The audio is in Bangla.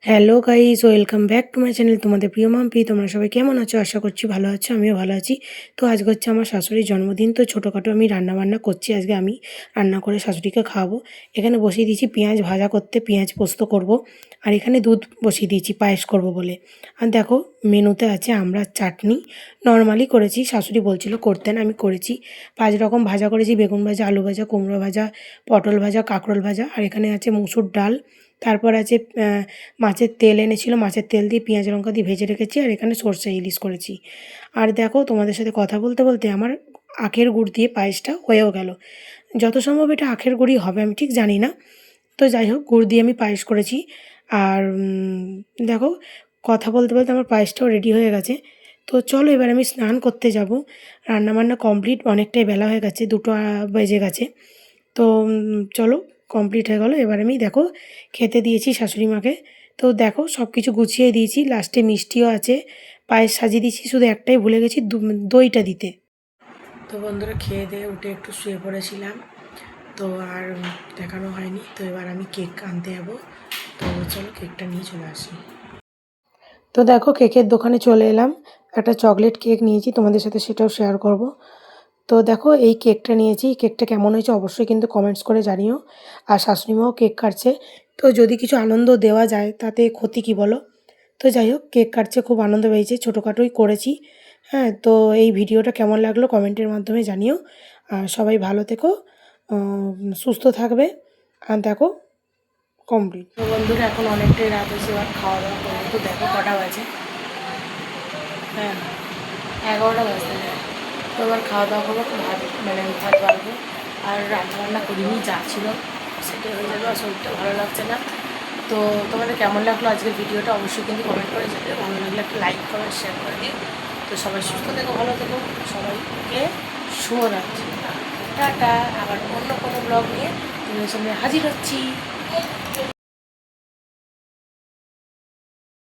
Hello guys, welcome back to my channel. তোমাদের প্রিয় মাম্পি। তোমরা সবাই কেমন আছো? আশা করছি ভালো আছো, আমিও ভালো আছি। তো আজকে হচ্ছে আমার শাশুড়ির জন্মদিন, তো ছোটোখাটো আমি রান্নাবান্না করছি। আজকে আমি রান্না করে শাশুড়িকে খাওয়াবো। এখানে বসিয়ে দিয়েছি পেঁয়াজ ভাজা করতে, পেঁয়াজ পোস্ত করব। আর এখানে দুধ বসিয়ে দিয়েছি পায়েস করব বলে। আর দেখো, মেনুতে আছে আমড়ার চাটনি। নর্মালি করেছি, শাশুড়ি বলছিল করতেন, আমি করেছি। 5 রকম ভাজা করেছি: বেগুন ভাজা, আলু ভাজা, কুমড়ো ভাজা, পটল ভাজা, কাঁকরোল ভাজা। আর এখানে আছে মুসুর ডাল। তারপর আছে মাছের তেল এনেছিল, মাছের তেল দিয়ে পেঁয়াজ লঙ্কা দিয়ে ভেজে রেখেছি। আর এখানে সর্ষে ইলিশ করেছি। আর দেখো, তোমাদের সাথে কথা বলতে বলতে আমার আখের গুড় দিয়ে পায়েসটা হয়েও গেল। যত সম্ভব এটা আখের গুড়ই হবে, আমি ঠিক জানি না। তো যাই হোক, গুড় দিয়ে আমি পায়েস করেছি। আর দেখো, কথা বলতে বলতে আমার পায়েসটাও রেডি হয়ে গেছে। তো চলো এবার আমি স্নান করতে যাব। রান্নাবান্না কমপ্লিট, অনেকটাই বেলা হয়ে গেছে, 2টো বেজে গেছে। তো চলো, কমপ্লিট হয়ে গেলো। এবার আমি দেখো খেতে দিয়েছি শাশুড়ি মাকে। তো দেখো, সব কিছু গুছিয়ে দিয়েছি, লাস্টে মিষ্টিও আছে, পায়েস সাজিয়ে দিয়েছি। শুধু একটাই ভুলে গেছি, দইটা দিতে। তো বন্ধুরা, খেয়ে দিয়ে উঠে একটু শুয়ে পড়েছিলাম, তো আর দেখানো হয়নি। তো এবার আমি কেক আনতে যাবো। তো চলো কেকটা নিয়ে চলে আসি। তো দেখো, কেকের দোকানে চলে এলাম। একটা চকলেট কেক নিয়েছি, তোমাদের সাথে সেটাও শেয়ার করব। তো দেখো, এই কেকটা নিয়েছি। কেকটা কেমন হয়েছে অবশ্যই কিন্তু কমেন্টস করে জানিও। আর শাশুড়ি মাও কেক কাটছে। তো যদি কিছু আনন্দ দেওয়া যায় তাতে ক্ষতি কী বলো? তো যাই হোক, কেক কাটছে, খুব আনন্দ পেয়েছে, ছোটোখাটোই করেছি। হ্যাঁ, তো এই ভিডিওটা কেমন লাগলো কমেন্টের মাধ্যমে জানিও। আর সবাই ভালো থেকো, সুস্থ থাকবে। আর দেখো, কমপ্লিট। তো বন্ধুরা, এখন অনেকটাই রাত হয়েছে, এবার খাওয়া দাওয়া করবো। তো দেখো কটা বাজে, হ্যাঁ 11টা বাজতে যায়। তো এবার খাওয়া দাওয়া করবো, ভাত বাড়বো। আর রান্নাবান্না করিনি, যা ছিল সেটাই হয়ে যাবে। আর শরীরটা ভালো লাগছে না। তো তোমাদের কেমন লাগলো আজকের ভিডিওটা অবশ্যই কিন্তু কমেন্ট করে জানিও। ভালো লাগলে একটা লাইক কমেন্ট শেয়ার করে দিও। তো সবাই সুস্থ থেকো, ভালো থেকো, সবাইকে শুভরাত্রি, টাটা। আবার অন্য কোনো ব্লগ নিয়ে তোমাদের সামনে হাজির হচ্ছি।